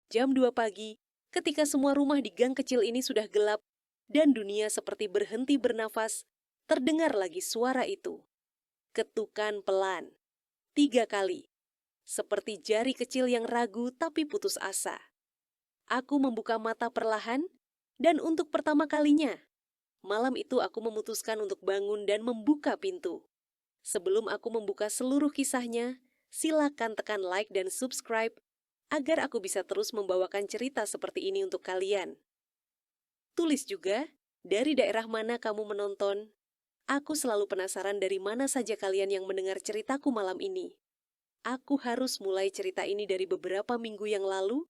Jam 2 pagi, ketika semua rumah di gang kecil ini sudah gelap dan dunia seperti berhenti bernafas, terdengar lagi suara itu. Ketukan pelan. 3 kali. Seperti jari kecil yang ragu tapi putus asa. Aku membuka mata perlahan, dan untuk pertama kalinya, malam itu aku memutuskan untuk bangun dan membuka pintu. Sebelum aku membuka seluruh kisahnya, silakan tekan like dan subscribe agar aku bisa terus membawakan cerita seperti ini untuk kalian. Tulis juga dari daerah mana kamu menonton. Aku selalu penasaran dari mana saja kalian yang mendengar ceritaku malam ini. Aku harus mulai cerita ini dari beberapa minggu yang lalu,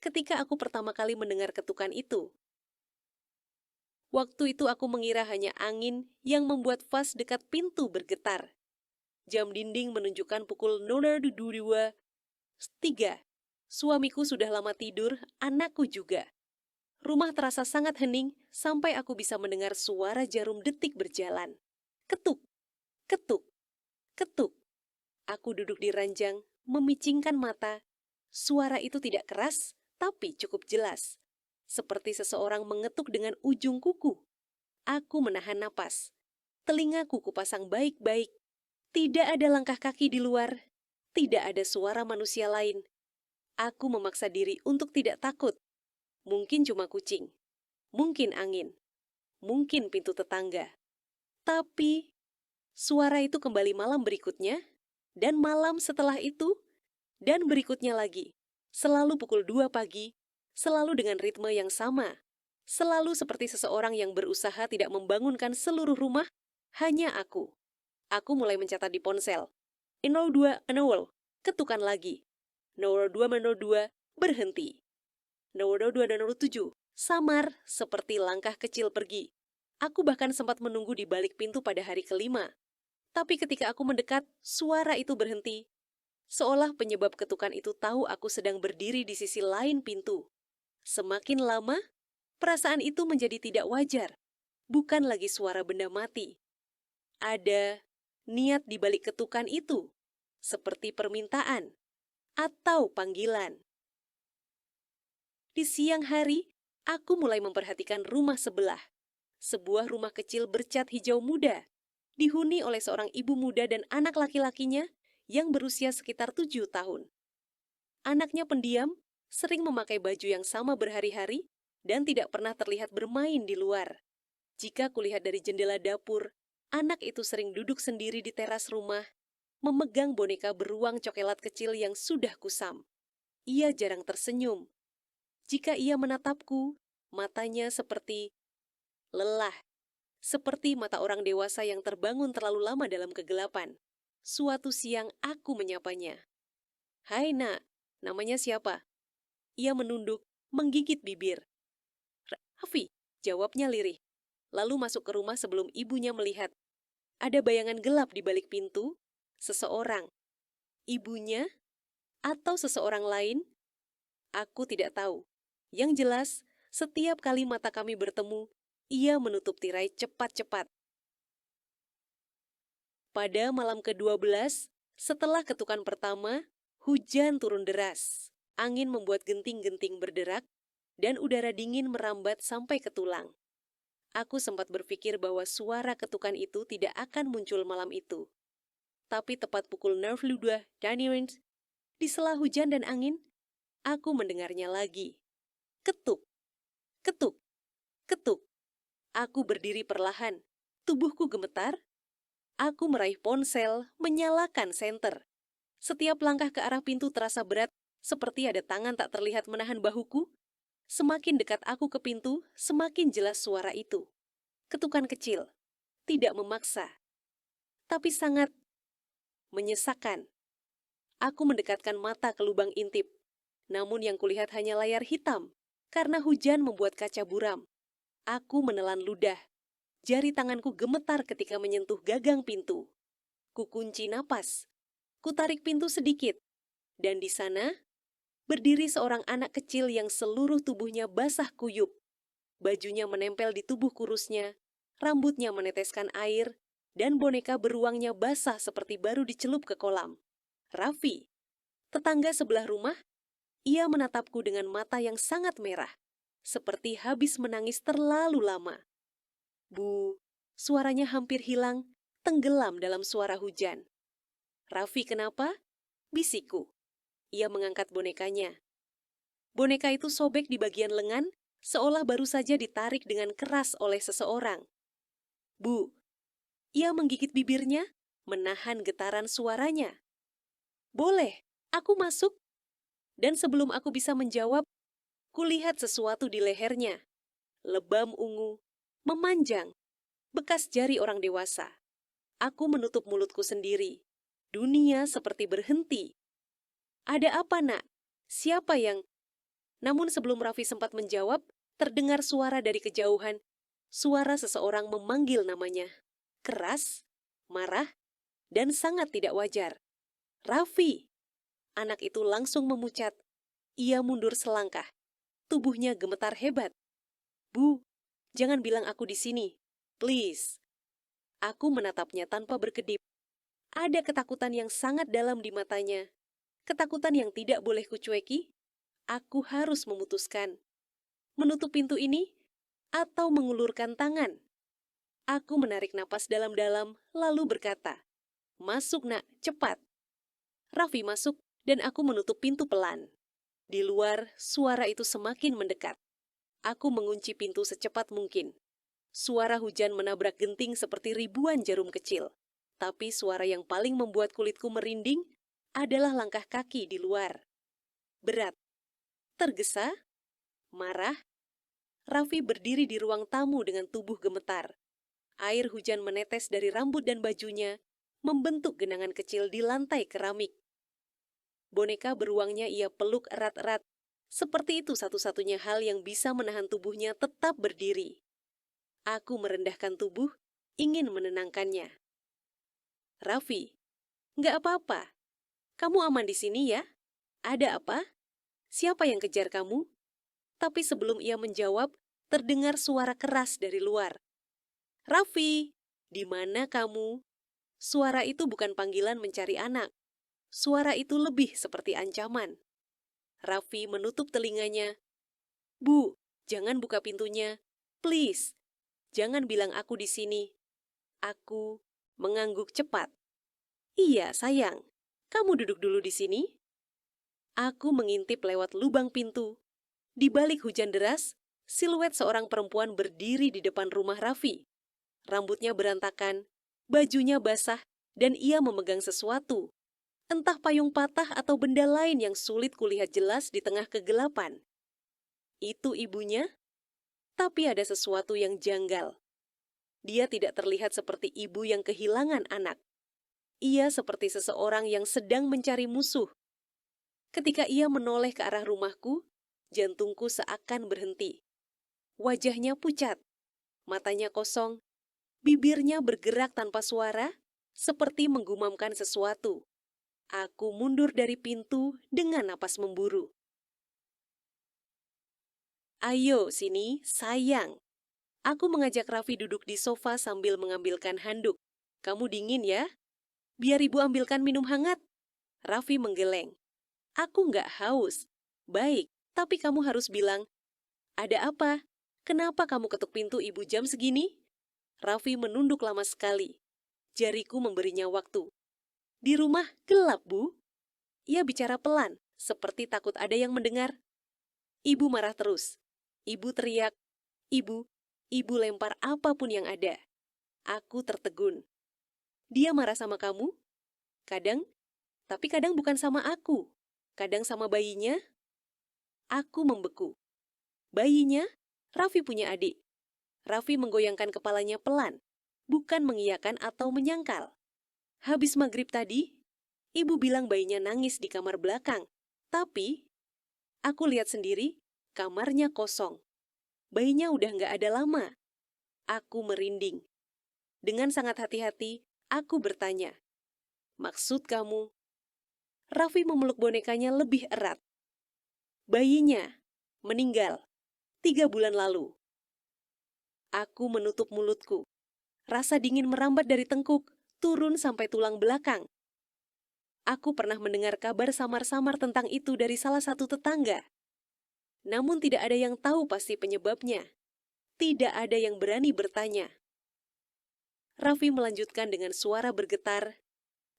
ketika aku pertama kali mendengar ketukan itu. Waktu itu aku mengira hanya angin yang membuat vas dekat pintu bergetar. Jam dinding menunjukkan pukul 02.23. Suamiku sudah lama tidur, anakku juga. Rumah terasa sangat hening sampai aku bisa mendengar suara jarum detik berjalan. Ketuk, ketuk, ketuk. Aku duduk di ranjang, memicingkan mata. Suara itu tidak keras, tapi cukup jelas. Seperti seseorang mengetuk dengan ujung kuku. Aku menahan napas. Telingaku kupasang baik-baik. Tidak ada langkah kaki di luar. Tidak ada suara manusia lain. Aku memaksa diri untuk tidak takut. Mungkin cuma kucing. Mungkin angin. Mungkin pintu tetangga. Tapi, suara itu kembali malam berikutnya, dan malam setelah itu, dan berikutnya lagi. Selalu pukul 2 pagi, selalu dengan ritme yang sama. Selalu seperti seseorang yang berusaha tidak membangunkan seluruh rumah, hanya aku. Aku mulai mencatat di ponsel. 02.00, ketukan lagi. 02.02, berhenti. 02.07, samar seperti langkah kecil pergi. Aku bahkan sempat menunggu di balik pintu pada hari kelima. Tapi ketika aku mendekat, suara itu berhenti. Seolah penyebab ketukan itu tahu aku sedang berdiri di sisi lain pintu. Semakin lama, perasaan itu menjadi tidak wajar. Bukan lagi suara benda mati. Ada niat di balik ketukan itu, seperti permintaan atau panggilan. Di siang hari, aku mulai memperhatikan rumah sebelah. Sebuah rumah kecil bercat hijau muda, dihuni oleh seorang ibu muda dan anak laki-lakinya yang berusia sekitar 7 tahun. Anaknya pendiam, sering memakai baju yang sama berhari-hari, dan tidak pernah terlihat bermain di luar. Jika kulihat dari jendela dapur, anak itu sering duduk sendiri di teras rumah, memegang boneka beruang cokelat kecil yang sudah kusam. Ia jarang tersenyum. Jika ia menatapku, matanya seperti lelah, seperti mata orang dewasa yang terbangun terlalu lama dalam kegelapan. Suatu siang aku menyapanya. "Hai nak, namanya siapa?" Ia menunduk, menggigit bibir. "Raffi," jawabnya lirih. Lalu masuk ke rumah sebelum ibunya melihat. Ada bayangan gelap di balik pintu, seseorang. Ibunya? Atau seseorang lain? Aku tidak tahu. Yang jelas, setiap kali mata kami bertemu, ia menutup tirai cepat-cepat. Pada malam ke-12, setelah ketukan pertama, hujan turun deras. Angin membuat genting-genting berderak, dan udara dingin merambat sampai ke tulang. Aku sempat berpikir bahwa suara ketukan itu tidak akan muncul malam itu. Tapi tepat pukul 02.00, di sela hujan dan angin, aku mendengarnya lagi. Ketuk, ketuk, ketuk. Aku berdiri perlahan, tubuhku gemetar. Aku meraih ponsel, menyalakan senter. Setiap langkah ke arah pintu terasa berat, seperti ada tangan tak terlihat menahan bahuku. Semakin dekat aku ke pintu, semakin jelas suara itu. Ketukan kecil, tidak memaksa, tapi sangat menyesakkan. Aku mendekatkan mata ke lubang intip, namun yang kulihat hanya layar hitam, karena hujan membuat kaca buram. Aku menelan ludah. Jari tanganku gemetar ketika menyentuh gagang pintu. Kukunci napas. Kutarik pintu sedikit. Dan di sana, berdiri seorang anak kecil yang seluruh tubuhnya basah kuyup. Bajunya menempel di tubuh kurusnya, rambutnya meneteskan air, dan boneka beruangnya basah seperti baru dicelup ke kolam. Raffi, tetangga sebelah rumah, Ia menatapku dengan mata yang sangat merah, seperti habis menangis terlalu lama. Bu, suaranya hampir hilang, tenggelam dalam suara hujan. Raffi, kenapa? Bisikku. Ia mengangkat bonekanya. Boneka itu sobek di bagian lengan, seolah baru saja ditarik dengan keras oleh seseorang. Bu, ia menggigit bibirnya, menahan getaran suaranya. Boleh, aku masuk. Dan sebelum aku bisa menjawab, kulihat sesuatu di lehernya. Lebam ungu, memanjang, bekas jari orang dewasa. Aku menutup mulutku sendiri. Dunia seperti berhenti. Ada apa, nak? Siapa yang... Namun sebelum Raffi sempat menjawab, terdengar suara dari kejauhan. Suara seseorang memanggil namanya. Keras, marah, dan sangat tidak wajar. Raffi! Anak itu langsung memucat. Ia mundur selangkah. Tubuhnya gemetar hebat. Bu, jangan bilang aku di sini. Please. Aku menatapnya tanpa berkedip. Ada ketakutan yang sangat dalam di matanya. Ketakutan yang tidak boleh kucueki. Aku harus memutuskan. Menutup pintu ini atau mengulurkan tangan. Aku menarik napas dalam-dalam lalu berkata, "Masuk, nak, cepat." Raffi masuk dan aku menutup pintu pelan. Di luar, suara itu semakin mendekat. Aku mengunci pintu secepat mungkin. Suara hujan menabrak genting seperti ribuan jarum kecil. Tapi suara yang paling membuat kulitku merinding adalah langkah kaki di luar. Berat, tergesa, marah. Raffi berdiri di ruang tamu dengan tubuh gemetar. Air hujan menetes dari rambut dan bajunya, membentuk genangan kecil di lantai keramik. Boneka beruangnya ia peluk erat-erat, seperti itu satu-satunya hal yang bisa menahan tubuhnya tetap berdiri. Aku merendahkan tubuh, ingin menenangkannya. Raffi, nggak apa-apa. Kamu aman di sini ya? Ada apa? Siapa yang kejar kamu? Tapi sebelum ia menjawab, terdengar suara keras dari luar. Raffi, di mana kamu? Suara itu bukan panggilan mencari anak. Suara itu lebih seperti ancaman. Raffi menutup telinganya. Bu, jangan buka pintunya. Please, jangan bilang aku di sini. Aku mengangguk cepat. Iya, sayang. Kamu duduk dulu di sini. Aku mengintip lewat lubang pintu. Di balik hujan deras, siluet seorang perempuan berdiri di depan rumah Raffi. Rambutnya berantakan, bajunya basah, dan ia memegang sesuatu. Entah payung patah atau benda lain yang sulit kulihat jelas di tengah kegelapan. Itu ibunya, tapi ada sesuatu yang janggal. Dia tidak terlihat seperti ibu yang kehilangan anak. Ia seperti seseorang yang sedang mencari musuh. Ketika ia menoleh ke arah rumahku, jantungku seakan berhenti. Wajahnya pucat, matanya kosong, bibirnya bergerak tanpa suara, seperti menggumamkan sesuatu. Aku mundur dari pintu dengan napas memburu. Ayo sini, sayang. Aku mengajak Raffi duduk di sofa sambil mengambilkan handuk. Kamu dingin ya? Biar ibu ambilkan minum hangat. Raffi menggeleng. Aku nggak haus. Baik, tapi kamu harus bilang, ada apa? Kenapa kamu ketuk pintu ibu jam segini? Raffi menunduk lama sekali. Jariku memberinya waktu. Di rumah gelap, Bu. Ia bicara pelan, seperti takut ada yang mendengar. Ibu marah terus. Ibu teriak. Ibu lempar apapun yang ada. Aku tertegun. Dia marah sama kamu? Kadang, tapi kadang bukan sama aku. Kadang sama bayinya. Aku membeku. Bayinya? Raffi punya adik. Raffi menggoyangkan kepalanya pelan, bukan mengiyakan atau menyangkal. Habis maghrib tadi, ibu bilang bayinya nangis di kamar belakang. Tapi, aku lihat sendiri, kamarnya kosong. Bayinya udah nggak ada lama. Aku merinding. Dengan sangat hati-hati, aku bertanya, maksud kamu? Raffi memeluk bonekanya lebih erat. Bayinya meninggal 3 bulan lalu. Aku menutup mulutku. Rasa dingin merambat dari tengkuk, turun sampai tulang belakang. Aku pernah mendengar kabar samar-samar tentang itu dari salah satu tetangga. Namun tidak ada yang tahu pasti penyebabnya. Tidak ada yang berani bertanya. Raffi melanjutkan dengan suara bergetar.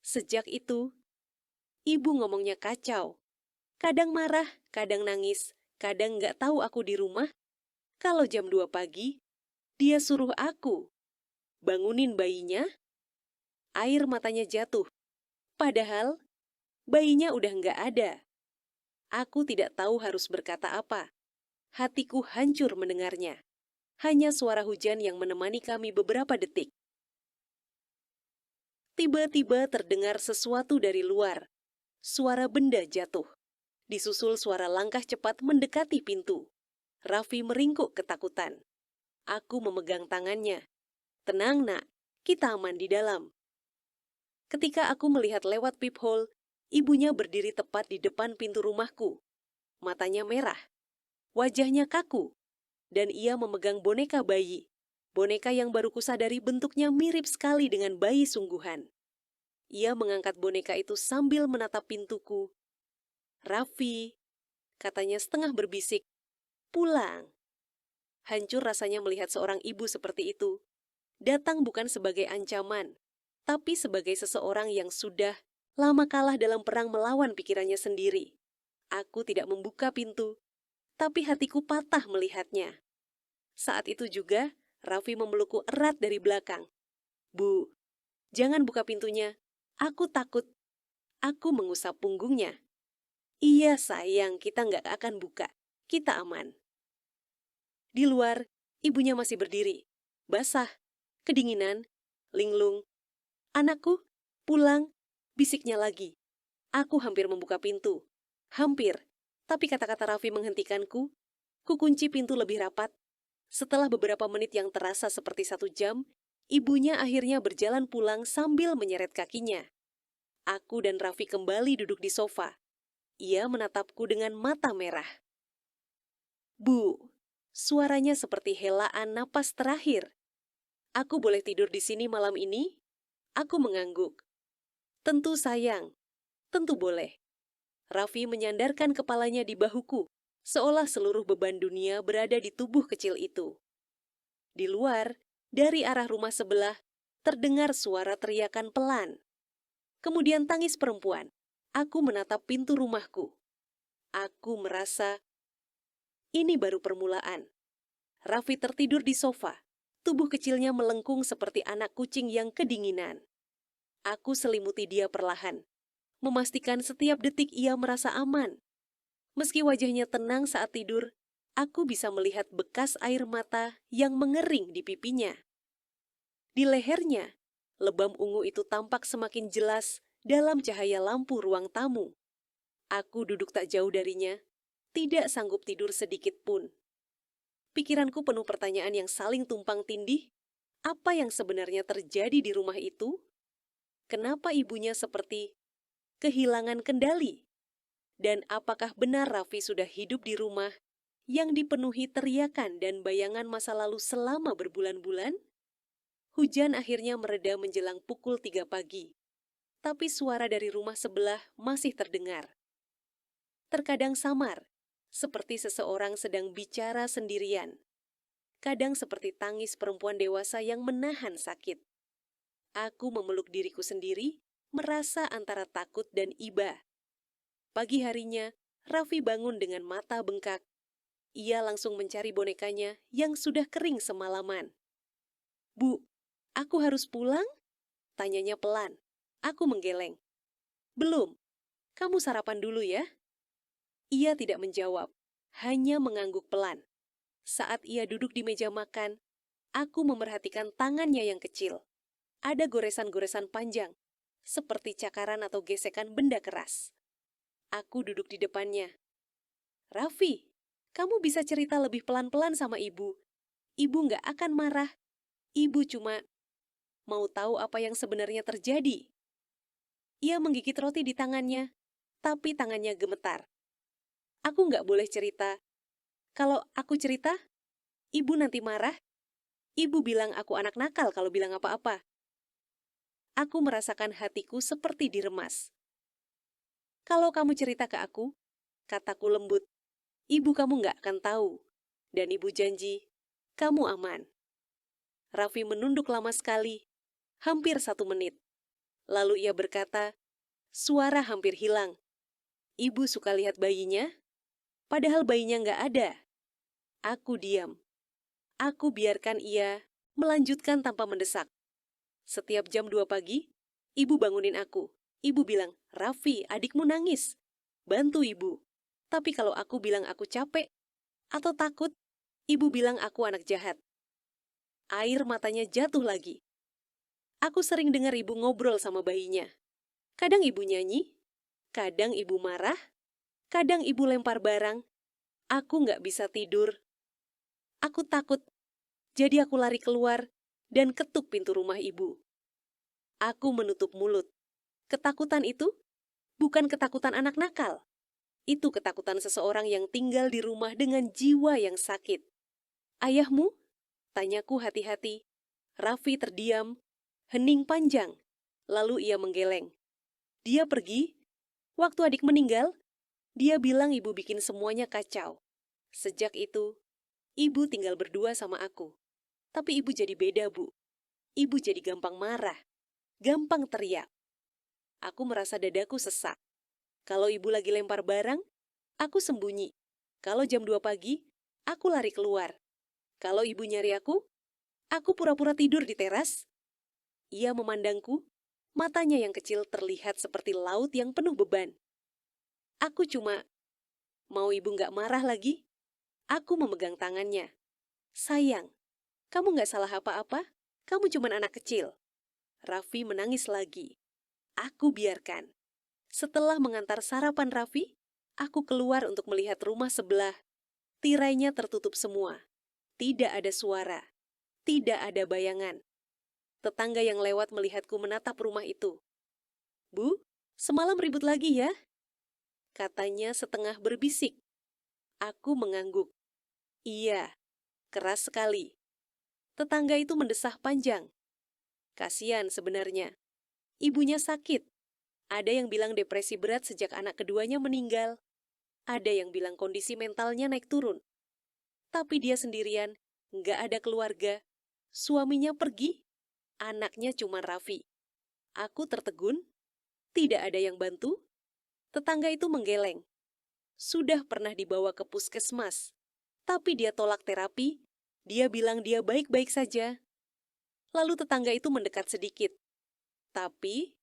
Sejak itu, ibu ngomongnya kacau. Kadang marah, kadang nangis, kadang nggak tahu aku di rumah. Kalau jam 2 pagi, dia suruh aku bangunin bayinya, air matanya jatuh. Padahal, bayinya udah nggak ada. Aku tidak tahu harus berkata apa. Hatiku hancur mendengarnya. Hanya suara hujan yang menemani kami beberapa detik. Tiba-tiba terdengar sesuatu dari luar. Suara benda jatuh. Disusul suara langkah cepat mendekati pintu. Raffi meringkuk ketakutan. Aku memegang tangannya. Tenang nak, kita aman di dalam. Ketika aku melihat lewat peephole, ibunya berdiri tepat di depan pintu rumahku. Matanya merah, wajahnya kaku, dan ia memegang boneka bayi. Boneka yang baru kusadari bentuknya mirip sekali dengan bayi sungguhan. Ia mengangkat boneka itu sambil menatap pintuku. Raffi, katanya setengah berbisik, pulang. Hancur rasanya melihat seorang ibu seperti itu. Datang bukan sebagai ancaman, tapi sebagai seseorang yang sudah lama kalah dalam perang melawan pikirannya sendiri. Aku tidak membuka pintu, tapi hatiku patah melihatnya. Saat itu juga, Raffi memelukku erat dari belakang. Bu, jangan buka pintunya. Aku takut. Aku mengusap punggungnya. Iya sayang, kita nggak akan buka. Kita aman. Di luar, ibunya masih berdiri. Basah, kedinginan, linglung. Anakku, pulang, bisiknya lagi. Aku hampir membuka pintu. Hampir, tapi kata-kata Raffi menghentikanku. Kukunci pintu lebih rapat. Setelah beberapa menit yang terasa seperti 1 jam, ibunya akhirnya berjalan pulang sambil menyeret kakinya. Aku dan Raffi kembali duduk di sofa. Ia menatapku dengan mata merah. Bu, suaranya seperti helaan napas terakhir. Aku boleh tidur di sini malam ini? Aku mengangguk. Tentu sayang, tentu boleh. Raffi menyandarkan kepalanya di bahuku, seolah seluruh beban dunia berada di tubuh kecil itu. Di luar, dari arah rumah sebelah, terdengar suara teriakan pelan. Kemudian tangis perempuan. Aku menatap pintu rumahku. Aku merasa ini baru permulaan. Raffi tertidur di sofa. Tubuh kecilnya melengkung seperti anak kucing yang kedinginan. Aku selimuti dia perlahan, memastikan setiap detik ia merasa aman. Meski wajahnya tenang saat tidur, aku bisa melihat bekas air mata yang mengering di pipinya. Di lehernya, lebam ungu itu tampak semakin jelas dalam cahaya lampu ruang tamu. Aku duduk tak jauh darinya, tidak sanggup tidur sedikit pun. Pikiranku penuh pertanyaan yang saling tumpang tindih. Apa yang sebenarnya terjadi di rumah itu? Kenapa ibunya seperti kehilangan kendali? Dan apakah benar Raffi sudah hidup di rumah yang dipenuhi teriakan dan bayangan masa lalu selama berbulan-bulan? Hujan akhirnya mereda menjelang pukul 3 pagi. Tapi suara dari rumah sebelah masih terdengar. Terkadang samar, seperti seseorang sedang bicara sendirian. Kadang seperti tangis perempuan dewasa yang menahan sakit. Aku memeluk diriku sendiri, merasa antara takut dan iba. Pagi harinya, Raffi bangun dengan mata bengkak. Ia langsung mencari bonekanya yang sudah kering semalaman. Bu, aku harus pulang? Tanyanya pelan. Aku menggeleng. Belum, kamu sarapan dulu ya. Ia tidak menjawab, hanya mengangguk pelan. Saat ia duduk di meja makan, aku memerhatikan tangannya yang kecil. Ada goresan-goresan panjang, seperti cakaran atau gesekan benda keras. Aku duduk di depannya. Raffi, kamu bisa cerita lebih pelan-pelan sama ibu. Ibu nggak akan marah. Ibu cuma mau tahu apa yang sebenarnya terjadi. Ia menggigit roti di tangannya, tapi tangannya gemetar. Aku nggak boleh cerita. Kalau aku cerita, ibu nanti marah. Ibu bilang aku anak nakal kalau bilang apa-apa. Aku merasakan hatiku seperti diremas. Kalau kamu cerita ke aku, kataku lembut, ibu kamu nggak akan tahu. Dan ibu janji, kamu aman. Raffi menunduk lama sekali, hampir 1 menit. Lalu ia berkata, suara hampir hilang. Ibu suka lihat bayinya, padahal bayinya nggak ada. Aku diam. Aku biarkan ia melanjutkan tanpa mendesak. Setiap jam 2 pagi, ibu bangunin aku. Ibu bilang, Raffi, adikmu nangis. Bantu ibu. Tapi kalau aku bilang aku capek atau takut, ibu bilang aku anak jahat. Air matanya jatuh lagi. Aku sering dengar ibu ngobrol sama bayinya. Kadang ibu nyanyi, kadang ibu marah, kadang ibu lempar barang. Aku nggak bisa tidur. Aku takut, jadi aku lari keluar dan ketuk pintu rumah ibu. Aku menutup mulut. Ketakutan itu bukan ketakutan anak nakal. Itu ketakutan seseorang yang tinggal di rumah dengan jiwa yang sakit. Ayahmu? Tanyaku hati-hati. Raffi terdiam, hening panjang. Lalu ia menggeleng. Dia pergi. Waktu adik meninggal, dia bilang ibu bikin semuanya kacau. Sejak itu, ibu tinggal berdua sama aku. Tapi ibu jadi beda, Bu. Ibu jadi gampang marah, gampang teriak. Aku merasa dadaku sesak. Kalau ibu lagi lempar barang, aku sembunyi. Kalau jam 2 pagi, aku lari keluar. Kalau ibu nyari aku pura-pura tidur di teras. Ia memandangku, matanya yang kecil terlihat seperti laut yang penuh beban. Aku cuma, mau ibu nggak marah lagi? Aku memegang tangannya. Sayang, kamu nggak salah apa-apa, kamu cuma anak kecil. Raffi menangis lagi. Aku biarkan. Setelah mengantar sarapan Raffi, aku keluar untuk melihat rumah sebelah. Tirainya tertutup semua. Tidak ada suara. Tidak ada bayangan. Tetangga yang lewat melihatku menatap rumah itu. Bu, semalam ribut lagi ya? Katanya setengah berbisik. Aku mengangguk. Iya, keras sekali. Tetangga itu mendesah panjang. Kasian sebenarnya. Ibunya sakit. Ada yang bilang depresi berat sejak anak keduanya meninggal. Ada yang bilang kondisi mentalnya naik turun. Tapi dia sendirian, nggak ada keluarga. Suaminya pergi, anaknya cuma Raffi. Aku tertegun, tidak ada yang bantu. Tetangga itu menggeleng. Sudah pernah dibawa ke puskesmas, tapi dia tolak terapi. Dia bilang dia baik-baik saja. Lalu tetangga itu mendekat sedikit. Tapi,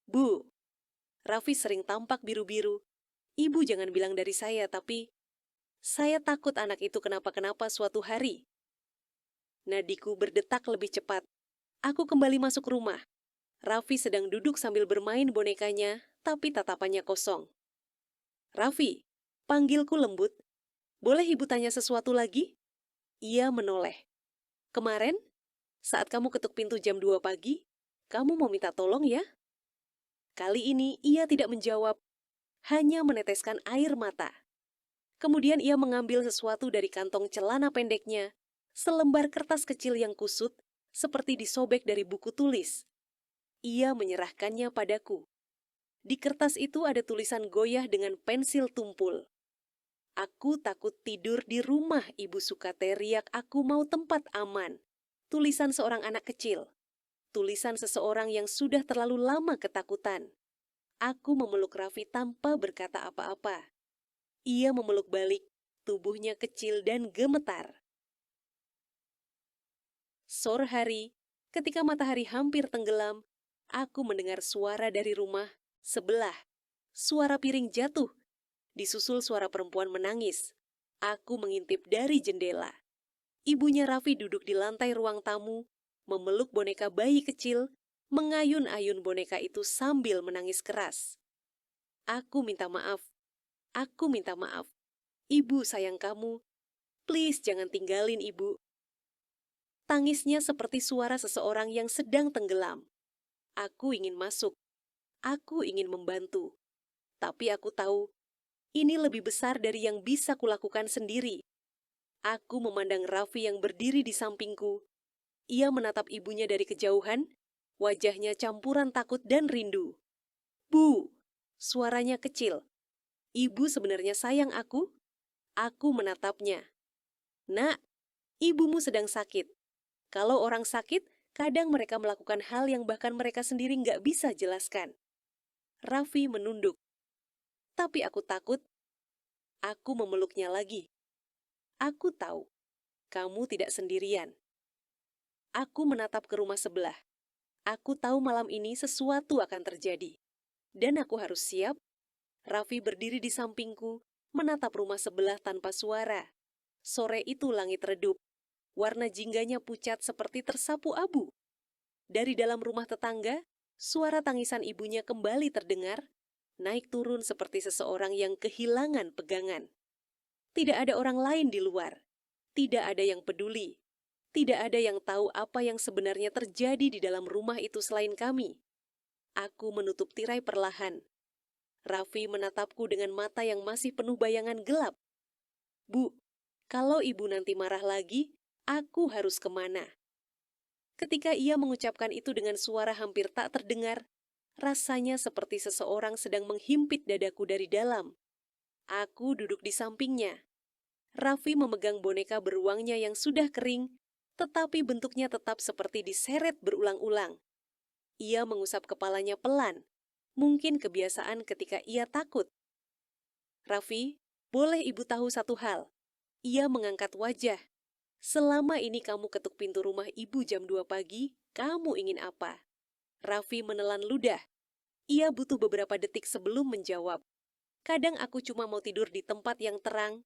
Bu, Raffi sering tampak biru-biru. Ibu jangan bilang dari saya, tapi saya takut anak itu kenapa-kenapa suatu hari. Nadiku berdetak lebih cepat. Aku kembali masuk rumah. Raffi sedang duduk sambil bermain bonekanya, tapi tatapannya kosong. Raffi, panggilku lembut. Boleh ibu tanya sesuatu lagi? Ia menoleh. Kemarin, saat kamu ketuk pintu jam 2 pagi, kamu mau minta tolong ya? Kali ini ia tidak menjawab, hanya meneteskan air mata. Kemudian ia mengambil sesuatu dari kantong celana pendeknya, selembar kertas kecil yang kusut, seperti disobek dari buku tulis. Ia menyerahkannya padaku. Di kertas itu ada tulisan goyah dengan pensil tumpul. Aku takut tidur di rumah, ibu suka teriak, aku mau tempat aman. Tulisan seorang anak kecil. Tulisan seseorang yang sudah terlalu lama ketakutan. Aku memeluk Raffi tanpa berkata apa-apa. Ia memeluk balik, tubuhnya kecil dan gemetar. Sore hari, ketika matahari hampir tenggelam, aku mendengar suara dari rumah sebelah. Suara piring jatuh, disusul suara perempuan menangis. Aku mengintip dari jendela. Ibunya Raffi duduk di lantai ruang tamu, memeluk boneka bayi kecil, mengayun-ayun boneka itu sambil menangis keras. Aku minta maaf. Aku minta maaf. Ibu sayang kamu. Please jangan tinggalin ibu. Tangisnya seperti suara seseorang yang sedang tenggelam. Aku ingin masuk. Aku ingin membantu. Tapi aku tahu, ini lebih besar dari yang bisa kulakukan sendiri. Aku memandang Raffi yang berdiri di sampingku. Ia menatap ibunya dari kejauhan, wajahnya campuran takut dan rindu. Bu, Suaranya kecil. Ibu sebenarnya sayang aku? Aku menatapnya. Nak, ibumu sedang sakit. Kalau orang sakit, kadang mereka melakukan hal yang bahkan mereka sendiri nggak bisa jelaskan. Raffi menunduk. Tapi aku takut. Aku memeluknya lagi. Aku tahu, kamu tidak sendirian. Aku menatap ke rumah sebelah. Aku tahu malam ini sesuatu akan terjadi. Dan aku harus siap. Raffi berdiri di sampingku, menatap rumah sebelah tanpa suara. Sore itu langit redup. Warna jingganya pucat seperti tersapu abu. Dari dalam rumah tetangga, suara tangisan ibunya kembali terdengar, naik turun seperti seseorang yang kehilangan pegangan. Tidak ada orang lain di luar. Tidak ada yang peduli. Tidak ada yang tahu apa yang sebenarnya terjadi di dalam rumah itu selain kami. Aku menutup tirai perlahan. Raffi menatapku dengan mata yang masih penuh bayangan gelap. Bu, kalau ibu nanti marah lagi, aku harus kemana? Ketika ia mengucapkan itu dengan suara hampir tak terdengar, rasanya seperti seseorang sedang menghimpit dadaku dari dalam. Aku duduk di sampingnya. Raffi memegang boneka beruangnya yang sudah kering, tetapi bentuknya tetap seperti diseret berulang-ulang. Ia mengusap kepalanya pelan, mungkin kebiasaan ketika ia takut. Raffi, boleh ibu tahu satu hal? Ia mengangkat wajah. Selama ini kamu ketuk pintu rumah ibu jam 2 pagi, kamu ingin apa? Raffi menelan ludah. Ia butuh beberapa detik sebelum menjawab. Kadang aku cuma mau tidur di tempat yang terang.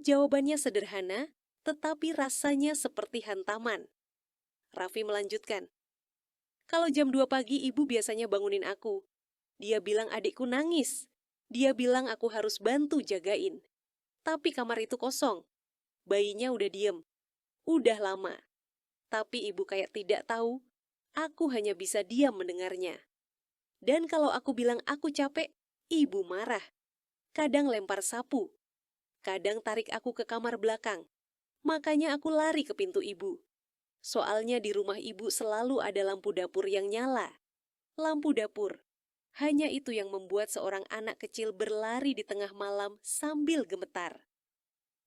Jawabannya sederhana, tetapi rasanya seperti hantaman. Raffi melanjutkan. Kalau jam 2 pagi ibu biasanya bangunin aku. Dia bilang adikku nangis. Dia bilang aku harus bantu jagain. Tapi kamar itu kosong. Bayinya udah diem. Udah lama. Tapi ibu kayak tidak tahu. Aku hanya bisa diam mendengarnya. Dan kalau aku bilang aku capek, ibu marah. Kadang lempar sapu. Kadang tarik aku ke kamar belakang. Makanya aku lari ke pintu ibu. Soalnya di rumah ibu selalu ada lampu dapur yang nyala. Lampu dapur. Hanya itu yang membuat seorang anak kecil berlari di tengah malam sambil gemetar.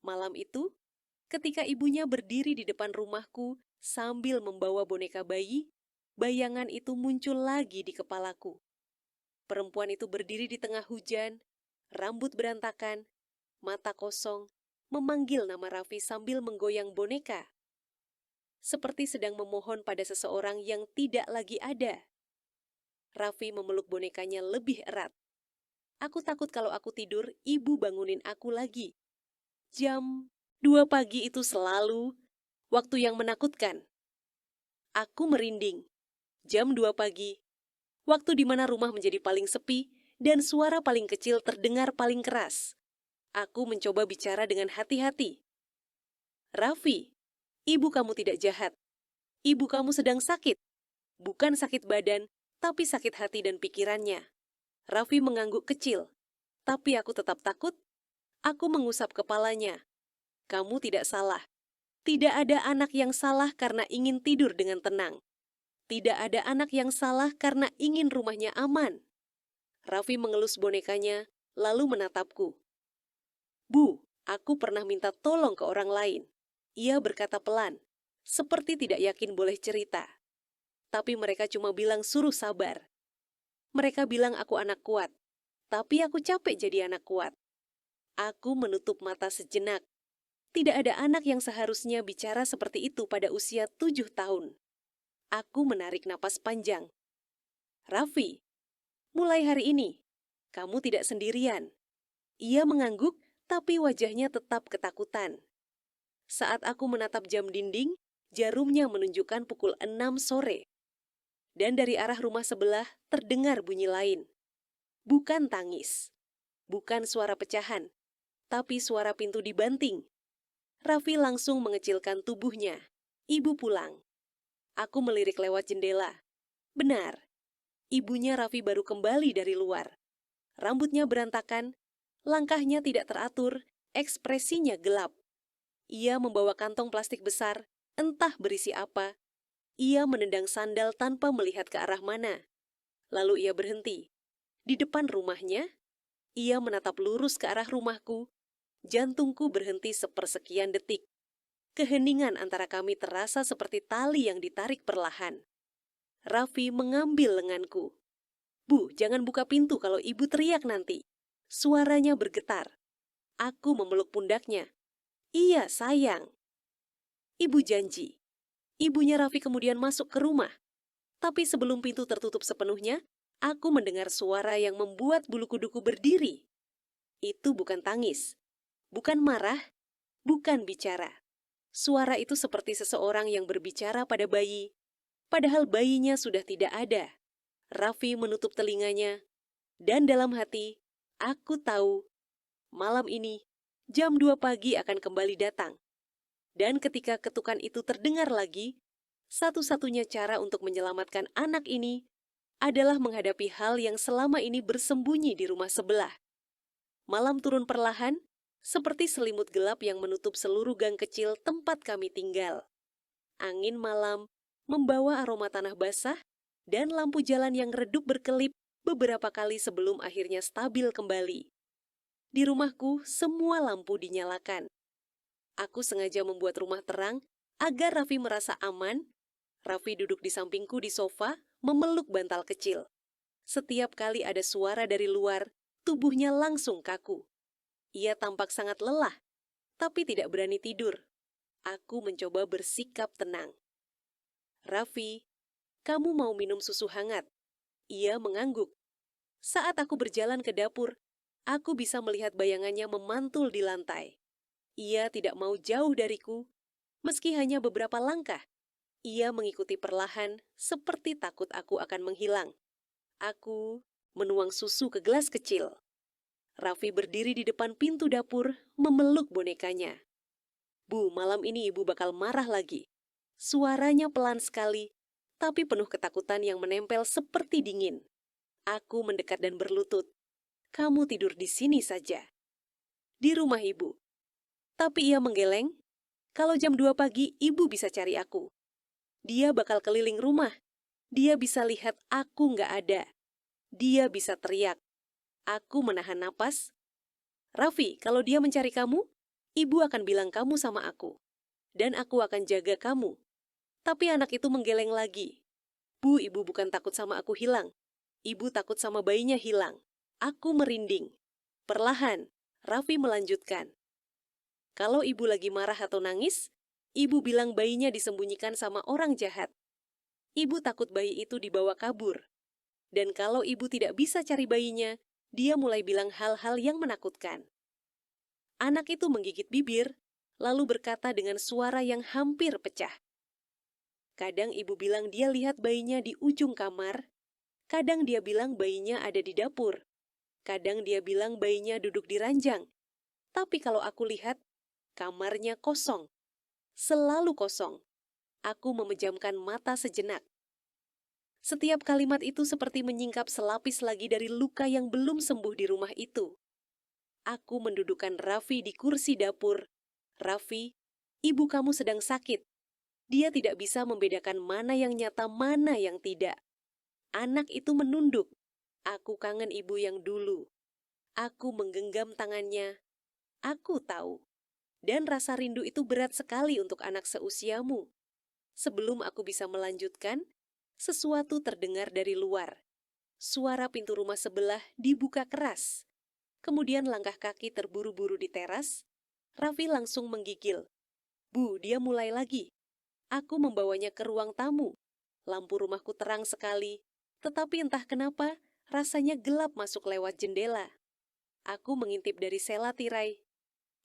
Malam itu, ketika ibunya berdiri di depan rumahku sambil membawa boneka bayi, bayangan itu muncul lagi di kepalaku. Perempuan itu berdiri di tengah hujan, rambut berantakan, mata kosong, memanggil nama Raffi sambil menggoyang boneka. Seperti sedang memohon pada seseorang yang tidak lagi ada. Raffi memeluk bonekanya lebih erat. Aku takut kalau aku tidur, ibu bangunin aku lagi. Jam 2 pagi itu selalu waktu yang menakutkan. Aku merinding. Jam 2 pagi, waktu di mana rumah menjadi paling sepi dan suara paling kecil terdengar paling keras. Aku mencoba bicara dengan hati-hati. Raffi, ibu kamu tidak jahat. Ibu kamu sedang sakit. Bukan sakit badan, tapi sakit hati dan pikirannya. Raffi mengangguk kecil. Tapi aku tetap takut. Aku mengusap kepalanya. Kamu tidak salah. Tidak ada anak yang salah karena ingin tidur dengan tenang. Tidak ada anak yang salah karena ingin rumahnya aman. Raffi mengelus bonekanya, lalu menatapku. Bu, aku pernah minta tolong ke orang lain. Ia berkata pelan, seperti tidak yakin boleh cerita. Tapi mereka cuma bilang suruh sabar. Mereka bilang aku anak kuat, tapi aku capek jadi anak kuat. Aku menutup mata sejenak. Tidak ada anak yang seharusnya bicara seperti itu pada usia 7 tahun. Aku menarik napas panjang. Raffi, mulai hari ini, kamu tidak sendirian. Ia mengangguk, tapi wajahnya tetap ketakutan. Saat aku menatap jam dinding, jarumnya menunjukkan pukul 6 sore. Dan dari arah rumah sebelah terdengar bunyi lain. Bukan tangis, bukan suara pecahan, tapi suara pintu dibanting. Raffi langsung mengecilkan tubuhnya. Ibu pulang. Aku melirik lewat jendela. Benar, ibunya Raffi baru kembali dari luar. Rambutnya berantakan, langkahnya tidak teratur, ekspresinya gelap. Ia membawa kantong plastik besar, entah berisi apa. Ia menendang sandal tanpa melihat ke arah mana. Lalu ia berhenti. Di depan rumahnya, ia menatap lurus ke arah rumahku. Jantungku berhenti sepersekian detik. Keheningan antara kami terasa seperti tali yang ditarik perlahan. Raffi mengambil lenganku. "Bu, jangan buka pintu kalau ibu teriak nanti." Suaranya bergetar. Aku memeluk pundaknya. "Iya, sayang." Ibu janji. Ibunya Raffi kemudian masuk ke rumah. Tapi sebelum pintu tertutup sepenuhnya, aku mendengar suara yang membuat bulu kuduku berdiri. Itu bukan tangis, bukan marah, bukan bicara. Suara itu seperti seseorang yang berbicara pada bayi, padahal bayinya sudah tidak ada. Raffi menutup telinganya, dan dalam hati, aku tahu, malam ini, jam 2 pagi akan kembali datang. Dan ketika ketukan itu terdengar lagi, satu-satunya cara untuk menyelamatkan anak ini adalah menghadapi hal yang selama ini bersembunyi di rumah sebelah. Malam turun perlahan, seperti selimut gelap yang menutup seluruh gang kecil tempat kami tinggal. Angin malam membawa aroma tanah basah dan lampu jalan yang redup berkelip beberapa kali sebelum akhirnya stabil kembali. Di rumahku, semua lampu dinyalakan. Aku sengaja membuat rumah terang agar Raffi merasa aman. Raffi duduk di sampingku di sofa, memeluk bantal kecil. Setiap kali ada suara dari luar, tubuhnya langsung kaku. Ia tampak sangat lelah, tapi tidak berani tidur. Aku mencoba bersikap tenang. "Raffi, kamu mau minum susu hangat?" Ia mengangguk. Saat aku berjalan ke dapur, aku bisa melihat bayangannya memantul di lantai. Ia tidak mau jauh dariku, meski hanya beberapa langkah. Ia mengikuti perlahan, seperti takut aku akan menghilang. Aku menuang susu ke gelas kecil. Raffi berdiri di depan pintu dapur, memeluk bonekanya. "Bu, malam ini ibu bakal marah lagi." Suaranya pelan sekali, tapi penuh ketakutan yang menempel seperti dingin. Aku mendekat dan berlutut. "Kamu tidur di sini saja." "Di rumah ibu." Tapi ia menggeleng. "Kalau jam 2 pagi, ibu bisa cari aku. Dia bakal keliling rumah. Dia bisa lihat aku nggak ada. Dia bisa teriak." Aku menahan napas. "Raffi, kalau dia mencari kamu, ibu akan bilang kamu sama aku. Dan aku akan jaga kamu." Tapi anak itu menggeleng lagi. "Bu, ibu bukan takut sama aku hilang. Ibu takut sama bayinya hilang." Aku merinding. Perlahan, Raffi melanjutkan. "Kalau ibu lagi marah atau nangis, ibu bilang bayinya disembunyikan sama orang jahat. Ibu takut bayi itu dibawa kabur. Dan kalau ibu tidak bisa cari bayinya, dia mulai bilang hal-hal yang menakutkan." Anak itu menggigit bibir, lalu berkata dengan suara yang hampir pecah. Kadang ibu bilang dia lihat bayinya di ujung kamar, kadang dia bilang bayinya ada di dapur, kadang dia bilang bayinya duduk di ranjang. Tapi kalau aku lihat, kamarnya kosong. Selalu kosong. Aku memejamkan mata sejenak. Setiap kalimat itu seperti menyingkap selapis lagi dari luka yang belum sembuh di rumah itu. Aku mendudukkan Raffi di kursi dapur. "Raffi, ibu kamu sedang sakit. Dia tidak bisa membedakan mana yang nyata, mana yang tidak." Anak itu menunduk. Aku kangen ibu yang dulu. Aku menggenggam tangannya. Aku tahu. Dan rasa rindu itu berat sekali untuk anak seusiamu. Sebelum aku bisa melanjutkan, sesuatu terdengar dari luar. Suara pintu rumah sebelah dibuka keras. Kemudian langkah kaki terburu-buru di teras. Raffi langsung menggigil. "Bu, dia mulai lagi." Aku membawanya ke ruang tamu. Lampu rumahku terang sekali, tetapi entah kenapa rasanya gelap masuk lewat jendela. Aku mengintip dari sela tirai.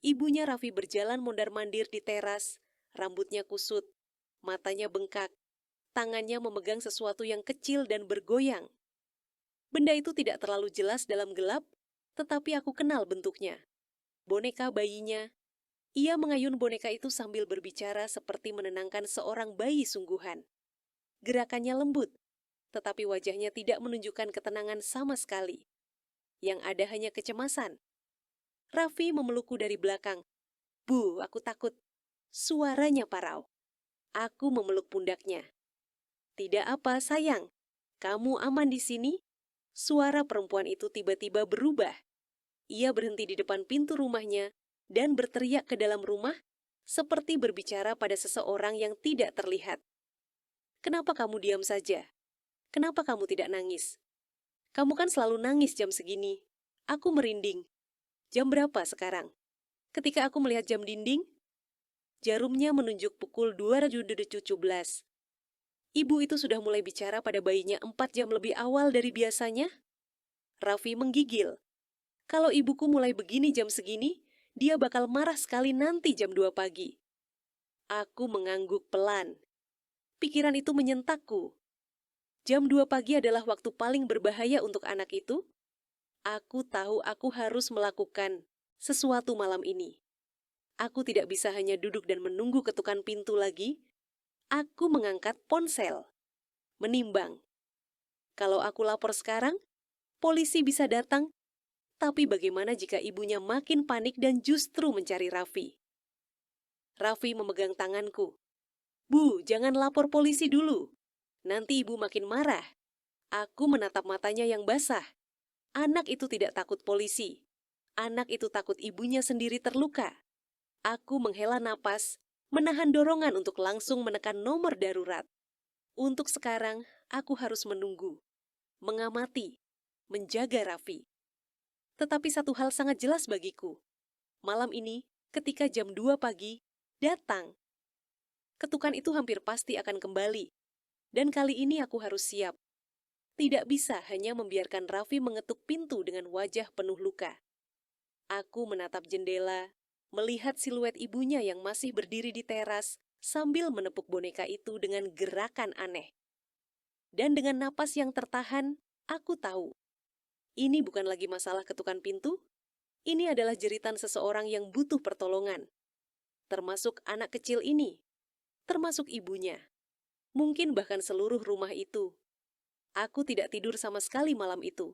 Ibunya Raffi berjalan mondar-mandir di teras, rambutnya kusut, matanya bengkak, tangannya memegang sesuatu yang kecil dan bergoyang. Benda itu tidak terlalu jelas dalam gelap, tetapi aku kenal bentuknya. Boneka bayinya. Ia mengayun boneka itu sambil berbicara seperti menenangkan seorang bayi sungguhan. Gerakannya lembut, tetapi wajahnya tidak menunjukkan ketenangan sama sekali. Yang ada hanya kecemasan. Raffi memelukku dari belakang. "Bu, aku takut." Suaranya parau. Aku memeluk pundaknya. "Tidak apa, sayang. Kamu aman di sini. suara perempuan itu tiba-tiba berubah. Ia berhenti di depan pintu rumahnya dan berteriak ke dalam rumah seperti berbicara pada seseorang yang tidak terlihat. "Kenapa kamu diam saja? Kenapa kamu tidak nangis? Kamu kan selalu nangis jam segini." Aku merinding. Jam berapa sekarang? Ketika aku melihat jam dinding, jarumnya menunjuk pukul 2:17. Ibu itu sudah mulai bicara pada bayinya 4 jam lebih awal dari biasanya. Raffi menggigil. Kalau ibuku mulai begini jam segini, dia bakal marah sekali nanti jam 2 pagi. Aku mengangguk pelan. Pikiran itu menyentakku. Jam 2 pagi adalah waktu paling berbahaya untuk anak itu. Aku tahu aku harus melakukan sesuatu malam ini. Aku tidak bisa hanya duduk dan menunggu ketukan pintu lagi. Aku mengangkat ponsel. Menimbang. Kalau aku lapor sekarang, polisi bisa datang. Tapi bagaimana jika ibunya makin panik dan justru mencari Raffi? Raffi memegang tanganku. "Bu, jangan lapor polisi dulu. Nanti ibu makin marah." Aku menatap matanya yang basah. Anak itu tidak takut polisi. Anak itu takut ibunya sendiri terluka. Aku menghela napas, menahan dorongan untuk langsung menekan nomor darurat. Untuk sekarang, aku harus menunggu, mengamati, menjaga Raffi. Tetapi satu hal sangat jelas bagiku. Malam ini, ketika jam 2 pagi, datang. Ketukan itu hampir pasti akan kembali. Dan kali ini aku harus siap. Tidak bisa hanya membiarkan Raffi mengetuk pintu dengan wajah penuh luka. Aku menatap jendela, melihat siluet ibunya yang masih berdiri di teras sambil menepuk boneka itu dengan gerakan aneh. Dan dengan napas yang tertahan, aku tahu. Ini bukan lagi masalah ketukan pintu, ini adalah jeritan seseorang yang butuh pertolongan. Termasuk anak kecil ini, termasuk ibunya. Mungkin bahkan seluruh rumah itu. Aku tidak tidur sama sekali malam itu.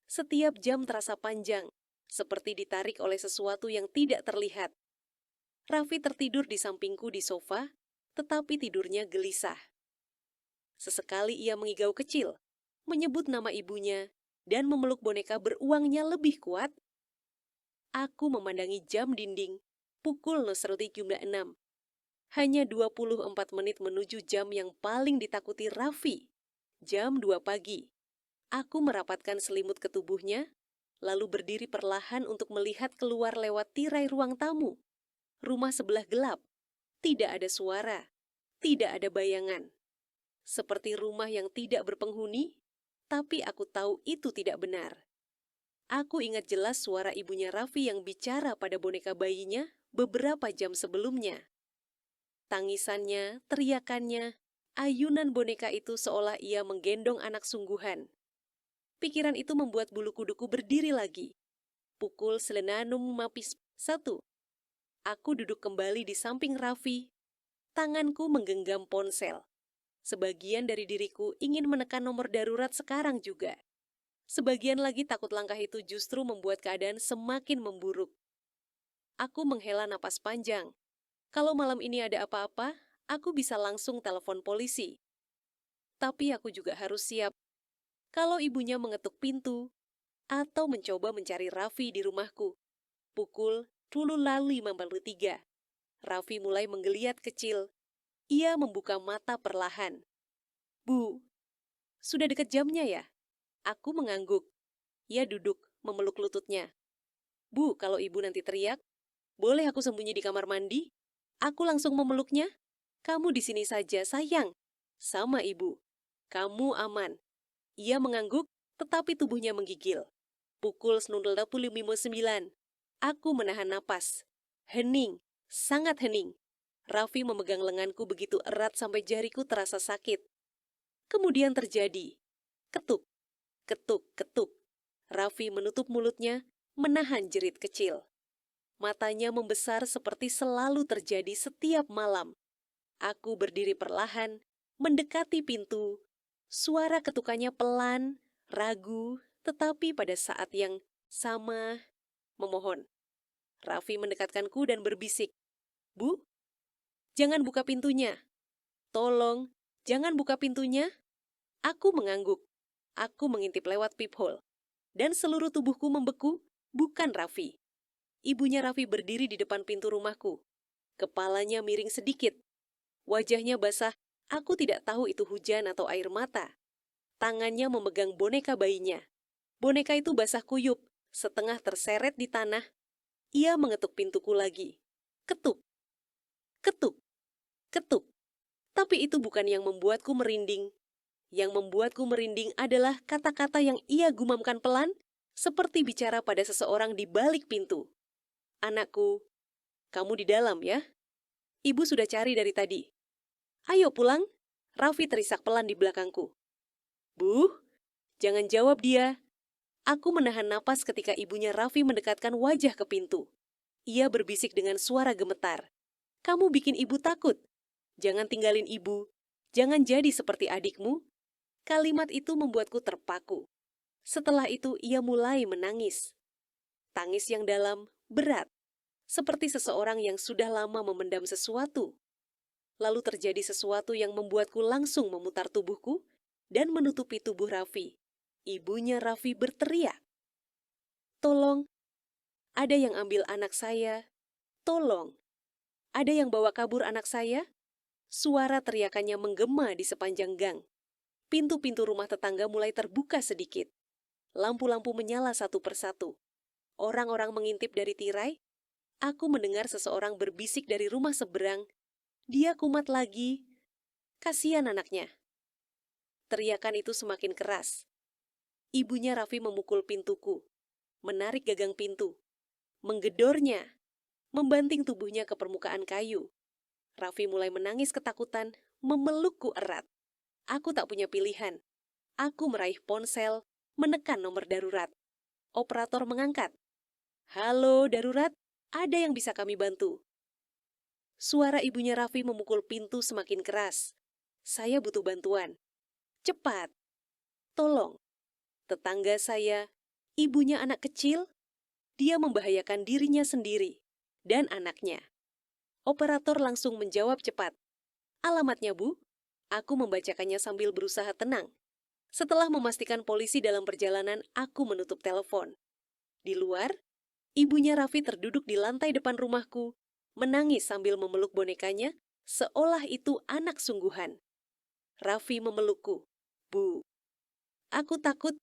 Setiap jam terasa panjang, seperti ditarik oleh sesuatu yang tidak terlihat. Raffi tertidur di sampingku di sofa, tetapi tidurnya gelisah. Sesekali ia mengigau kecil, menyebut nama ibunya, dan memeluk boneka beruangnya lebih kuat. Aku memandangi jam dinding, pukul 06.06. Hanya 24 menit menuju jam yang paling ditakuti Raffi. Jam 2 pagi. Aku merapatkan selimut ke tubuhnya, lalu berdiri perlahan untuk melihat keluar lewat tirai ruang tamu. Rumah sebelah gelap. Tidak ada suara. Tidak ada bayangan. Seperti rumah yang tidak berpenghuni, tapi aku tahu itu tidak benar. Aku ingat jelas suara ibunya Raffi yang bicara pada boneka bayinya beberapa jam sebelumnya. Tangisannya, teriakannya, ayunan boneka itu seolah ia menggendong anak sungguhan. Pikiran itu membuat bulu kuduku berdiri lagi. Pukul selenanum mapis 1. Aku duduk kembali di samping Raffi. Tanganku menggenggam ponsel. Sebagian dari diriku ingin menekan nomor darurat sekarang juga. Sebagian lagi takut langkah itu justru membuat keadaan semakin memburuk. Aku menghela napas panjang. Kalau malam ini ada apa-apa, aku bisa langsung telepon polisi. Tapi aku juga harus siap. Kalau ibunya mengetuk pintu, atau mencoba mencari Raffi di rumahku. Pukul 00.53. Raffi mulai menggeliat kecil. Ia membuka mata perlahan. "Bu, sudah dekat jamnya ya?" Aku mengangguk. Ia duduk, memeluk lututnya. "Bu, kalau ibu nanti teriak, boleh aku sembunyi di kamar mandi?" Aku langsung memeluknya. "Kamu di sini saja, sayang. Sama ibu. Kamu aman." Ia mengangguk, tetapi tubuhnya menggigil. Pukul 00.59. Aku menahan napas. Hening, sangat hening. Raffi memegang lenganku begitu erat sampai jariku terasa sakit. Kemudian terjadi. Ketuk, ketuk, ketuk. Raffi menutup mulutnya, menahan jerit kecil. Matanya membesar seperti selalu terjadi setiap malam. Aku berdiri perlahan, mendekati pintu. Suara ketukannya pelan, ragu, tetapi pada saat yang sama, memohon. Raffi mendekatkanku dan berbisik, "Bu, jangan buka pintunya. Tolong, jangan buka pintunya." Aku mengangguk. Aku mengintip lewat peephole. Dan seluruh tubuhku membeku, bukan Raffi. Ibunya Raffi berdiri di depan pintu rumahku. Kepalanya miring sedikit. Wajahnya basah, aku tidak tahu itu hujan atau air mata. Tangannya memegang boneka bayinya. Boneka itu basah kuyup, setengah terseret di tanah. Ia mengetuk pintuku lagi. Ketuk, ketuk, ketuk. Tapi itu bukan yang membuatku merinding. Yang membuatku merinding adalah kata-kata yang ia gumamkan pelan, seperti bicara pada seseorang di balik pintu. Anakku, kamu di dalam ya? Ibu sudah cari dari tadi. Ayo pulang. Raffi terisak pelan di belakangku. Bu, jangan jawab dia. Aku menahan napas ketika ibunya Raffi mendekatkan wajah ke pintu. Ia berbisik dengan suara gemetar. Kamu bikin ibu takut. Jangan tinggalin ibu. Jangan jadi seperti adikmu. Kalimat itu membuatku terpaku. Setelah itu ia mulai menangis. Tangis yang dalam, berat. Seperti seseorang yang sudah lama memendam sesuatu. Lalu terjadi sesuatu yang membuatku langsung memutar tubuhku dan menutupi tubuh Raffi. Ibunya Raffi berteriak. Tolong, ada yang ambil anak saya. Tolong, ada yang bawa kabur anak saya. Suara teriakannya menggema di sepanjang gang. Pintu-pintu rumah tetangga mulai terbuka sedikit. Lampu-lampu menyala satu persatu. Orang-orang mengintip dari tirai. Aku mendengar seseorang berbisik dari rumah seberang. Dia kumat lagi. Kasihan anaknya. Teriakan itu semakin keras. Ibunya Raffi memukul pintuku, menarik gagang pintu, menggedornya, membanting tubuhnya ke permukaan kayu. Raffi mulai menangis ketakutan, memelukku erat. Aku tak punya pilihan. Aku meraih ponsel, menekan nomor darurat. Operator mengangkat. Halo, darurat, ada yang bisa kami bantu? Suara ibunya Raffi memukul pintu semakin keras. Saya butuh bantuan. Cepat. Tolong. Tetangga saya, ibunya anak kecil, dia membahayakan dirinya sendiri dan anaknya. Operator langsung menjawab cepat. Alamatnya, Bu? Aku membacakannya sambil berusaha tenang. Setelah memastikan polisi dalam perjalanan, aku menutup telepon. Di luar, ibunya Raffi terduduk di lantai depan rumahku, menangis sambil memeluk bonekanya, seolah itu anak sungguhan. Raffi memelukku. Bu, aku takut.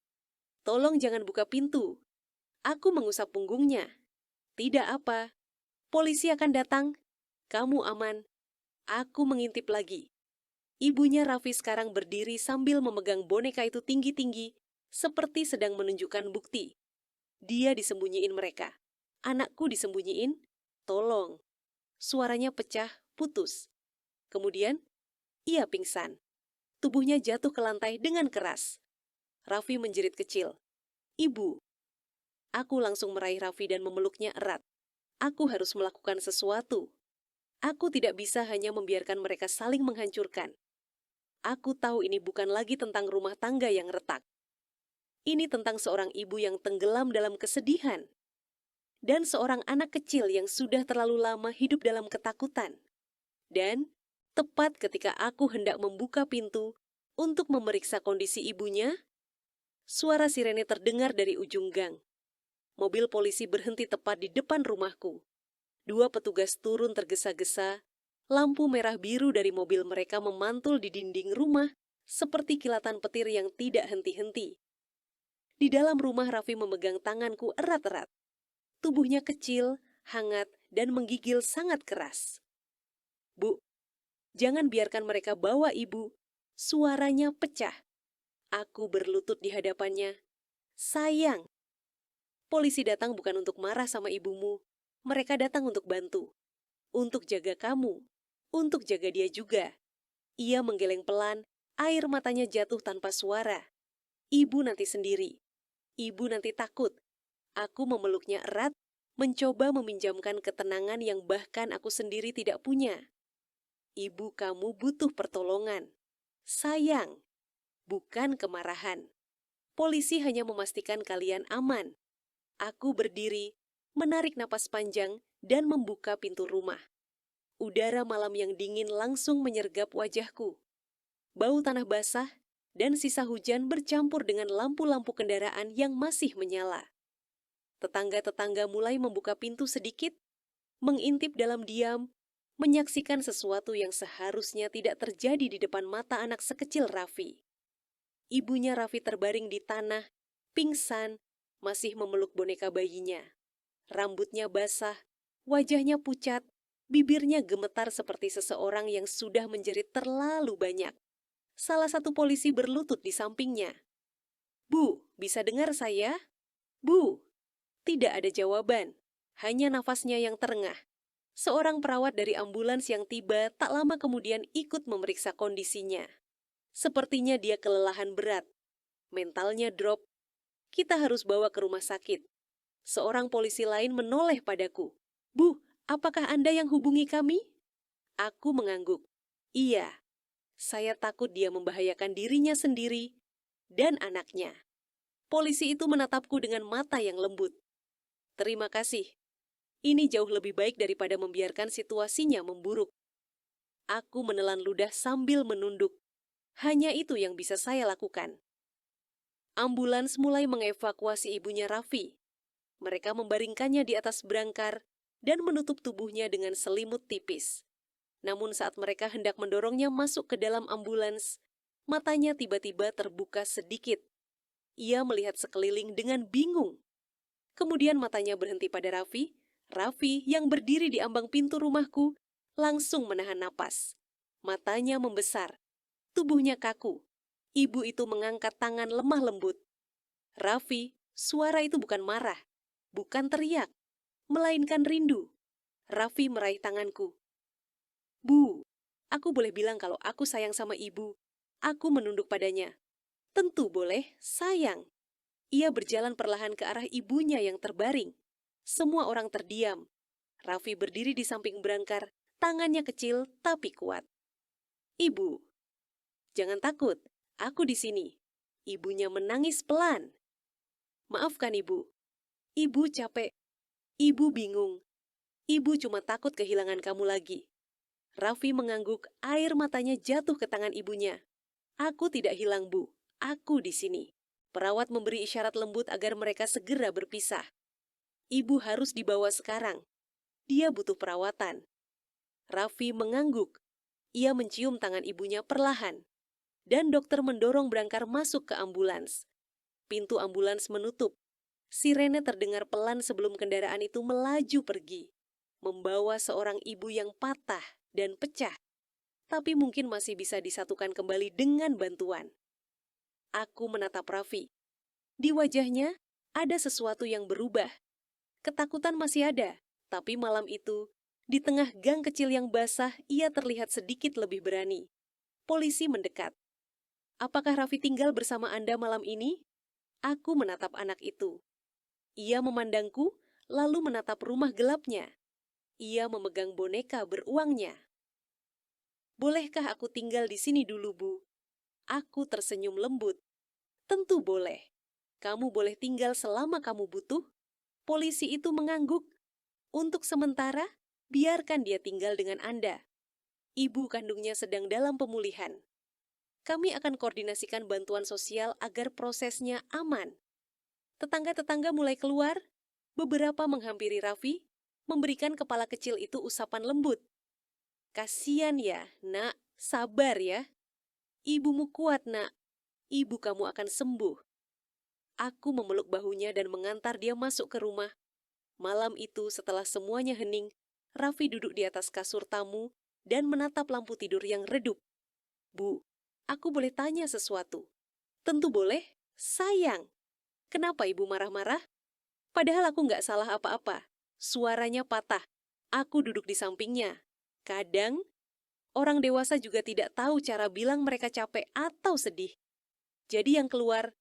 Tolong jangan buka pintu. Aku mengusap punggungnya. Tidak apa. Polisi akan datang. Kamu aman. Aku mengintip lagi. Ibunya Raffi sekarang berdiri sambil memegang boneka itu tinggi-tinggi, seperti sedang menunjukkan bukti. Dia disembunyiin mereka. Anakku disembunyiin. Tolong. Suaranya pecah, putus. Kemudian, ia pingsan. Tubuhnya jatuh ke lantai dengan keras. Raffi menjerit kecil. Ibu. Aku langsung meraih Raffi dan memeluknya erat. Aku harus melakukan sesuatu. Aku tidak bisa hanya membiarkan mereka saling menghancurkan. Aku tahu ini bukan lagi tentang rumah tangga yang retak. Ini tentang seorang ibu yang tenggelam dalam kesedihan. Dan seorang anak kecil yang sudah terlalu lama hidup dalam ketakutan. Dan, tepat ketika aku hendak membuka pintu untuk memeriksa kondisi ibunya, suara sirene terdengar dari ujung gang. Mobil polisi berhenti tepat di depan rumahku. 2 petugas turun tergesa-gesa. Lampu merah biru dari mobil mereka memantul di dinding rumah seperti kilatan petir yang tidak henti-henti. Di dalam rumah Raffi memegang tanganku erat-erat. Tubuhnya kecil, hangat, dan menggigil sangat keras. Bu, jangan biarkan mereka bawa ibu. Suaranya pecah. Aku berlutut di hadapannya. Sayang. Polisi datang bukan untuk marah sama ibumu. Mereka datang untuk bantu. Untuk jaga kamu. Untuk jaga dia juga. Ia menggeleng pelan, air matanya jatuh tanpa suara. Ibu nanti sendiri. Ibu nanti takut. Aku memeluknya erat, mencoba meminjamkan ketenangan yang bahkan aku sendiri tidak punya. Ibu kamu butuh pertolongan. Sayang. Bukan kemarahan. Polisi hanya memastikan kalian aman. Aku berdiri, menarik napas panjang, dan membuka pintu rumah. Udara malam yang dingin langsung menyergap wajahku. Bau tanah basah dan sisa hujan bercampur dengan lampu-lampu kendaraan yang masih menyala. Tetangga-tetangga mulai membuka pintu sedikit, mengintip dalam diam, menyaksikan sesuatu yang seharusnya tidak terjadi di depan mata anak sekecil Raffi. Ibunya Raffi terbaring di tanah, pingsan, masih memeluk boneka bayinya. Rambutnya basah, wajahnya pucat, bibirnya gemetar seperti seseorang yang sudah menjerit terlalu banyak. Salah satu polisi berlutut di sampingnya. "Bu, bisa dengar saya? Bu?" Tidak ada jawaban, hanya nafasnya yang terengah. Seorang perawat dari ambulans yang tiba tak lama kemudian ikut memeriksa kondisinya. Sepertinya dia kelelahan berat, mentalnya drop. "Kita harus bawa ke rumah sakit." Seorang polisi lain menoleh padaku. "Bu, apakah Anda yang hubungi kami?" Aku mengangguk. "Iya, saya takut dia membahayakan dirinya sendiri dan anaknya." Polisi itu menatapku dengan mata yang lembut. "Terima kasih. Ini jauh lebih baik daripada membiarkan situasinya memburuk." Aku menelan ludah sambil menunduk. Hanya itu yang bisa saya lakukan. Ambulans mulai mengevakuasi ibunya Raffi. Mereka membaringkannya di atas brangkar dan menutup tubuhnya dengan selimut tipis. Namun saat mereka hendak mendorongnya masuk ke dalam ambulans, matanya tiba-tiba terbuka sedikit. Ia melihat sekeliling dengan bingung. Kemudian matanya berhenti pada Raffi. Raffi yang berdiri di ambang pintu rumahku langsung menahan napas. Matanya membesar, tubuhnya kaku. Ibu itu mengangkat tangan lemah lembut. "Raffi," suara itu bukan marah, bukan teriak, melainkan rindu. Raffi meraih tanganku. "Bu, aku boleh bilang kalau aku sayang sama ibu." Aku menunduk padanya. "Tentu boleh, sayang." Ia berjalan perlahan ke arah ibunya yang terbaring. Semua orang terdiam. Raffi berdiri di samping brangkar, tangannya kecil tapi kuat. "Ibu, jangan takut, aku di sini." Ibunya menangis pelan. "Maafkan ibu. Ibu capek. Ibu bingung. Ibu cuma takut kehilangan kamu lagi." Raffi mengangguk, air matanya jatuh ke tangan ibunya. "Aku tidak hilang, Bu. Aku di sini." Perawat memberi isyarat lembut agar mereka segera berpisah. "Ibu harus dibawa sekarang. Dia butuh perawatan." Raffi mengangguk. Ia mencium tangan ibunya perlahan. Dan dokter mendorong brangkar masuk ke ambulans. Pintu ambulans menutup. Sirene terdengar pelan sebelum kendaraan itu melaju pergi, membawa seorang ibu yang patah dan pecah, tapi mungkin masih bisa disatukan kembali dengan bantuan. Aku menatap Raffi. Di wajahnya ada sesuatu yang berubah. Ketakutan masih ada, tapi malam itu, di tengah gang kecil yang basah, ia terlihat sedikit lebih berani. Polisi mendekat. "Apakah Raffi tinggal bersama Anda malam ini?" Aku menatap anak itu. Ia memandangku, lalu menatap rumah gelapnya. Ia memegang boneka beruangnya. "Bolehkah aku tinggal di sini dulu, Bu?" Aku tersenyum lembut. "Tentu boleh. Kamu boleh tinggal selama kamu butuh." Polisi itu mengangguk. "Untuk sementara, biarkan dia tinggal dengan Anda. Ibu kandungnya sedang dalam pemulihan. Kami akan koordinasikan bantuan sosial agar prosesnya aman." Tetangga-tetangga mulai keluar. Beberapa menghampiri Raffi, memberikan kepala kecil itu usapan lembut. "Kasian ya, Nak. Sabar ya. Ibumu kuat, Nak. Ibu kamu akan sembuh." Aku memeluk bahunya dan mengantar dia masuk ke rumah. Malam itu setelah semuanya hening, Raffi duduk di atas kasur tamu dan menatap lampu tidur yang redup. "Bu, aku boleh tanya sesuatu?" "Tentu boleh, sayang." "Kenapa ibu marah-marah?" Padahal aku nggak salah apa-apa. Suaranya patah. Aku duduk di sampingnya. Kadang, orang dewasa juga tidak tahu cara bilang mereka capek atau sedih. Jadi yang keluar,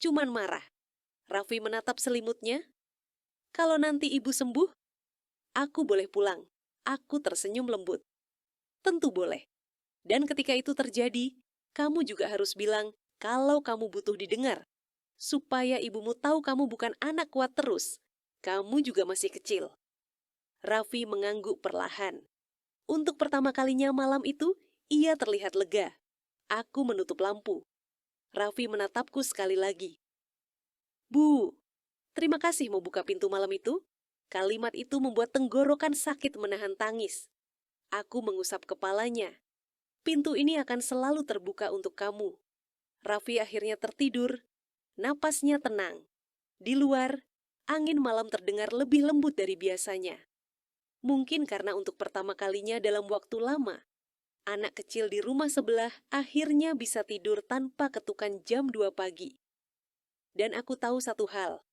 cuman marah. Raffi menatap selimutnya. "Kalau nanti ibu sembuh, aku boleh pulang." Aku tersenyum lembut. "Tentu boleh. Dan ketika itu terjadi, kamu juga harus bilang kalau kamu butuh didengar. Supaya ibumu tahu kamu bukan anak kuat terus. Kamu juga masih kecil." Raffi mengangguk perlahan. Untuk pertama kalinya malam itu, ia terlihat lega. Aku menutup lampu. Raffi menatapku sekali lagi. Bu, terima kasih mau buka pintu malam itu. Kalimat itu membuat tenggorokan sakit menahan tangis. Aku mengusap kepalanya. Pintu ini akan selalu terbuka untuk kamu. Raffi akhirnya tertidur. Napasnya tenang. Di luar, angin malam terdengar lebih lembut dari biasanya. Mungkin karena untuk pertama kalinya dalam waktu lama, anak kecil di rumah sebelah akhirnya bisa tidur tanpa ketukan jam 2 pagi. Dan aku tahu satu hal,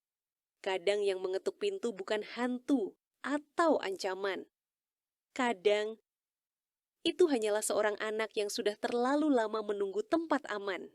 kadang yang mengetuk pintu bukan hantu atau ancaman. Kadang, itu hanyalah seorang anak yang sudah terlalu lama menunggu tempat aman.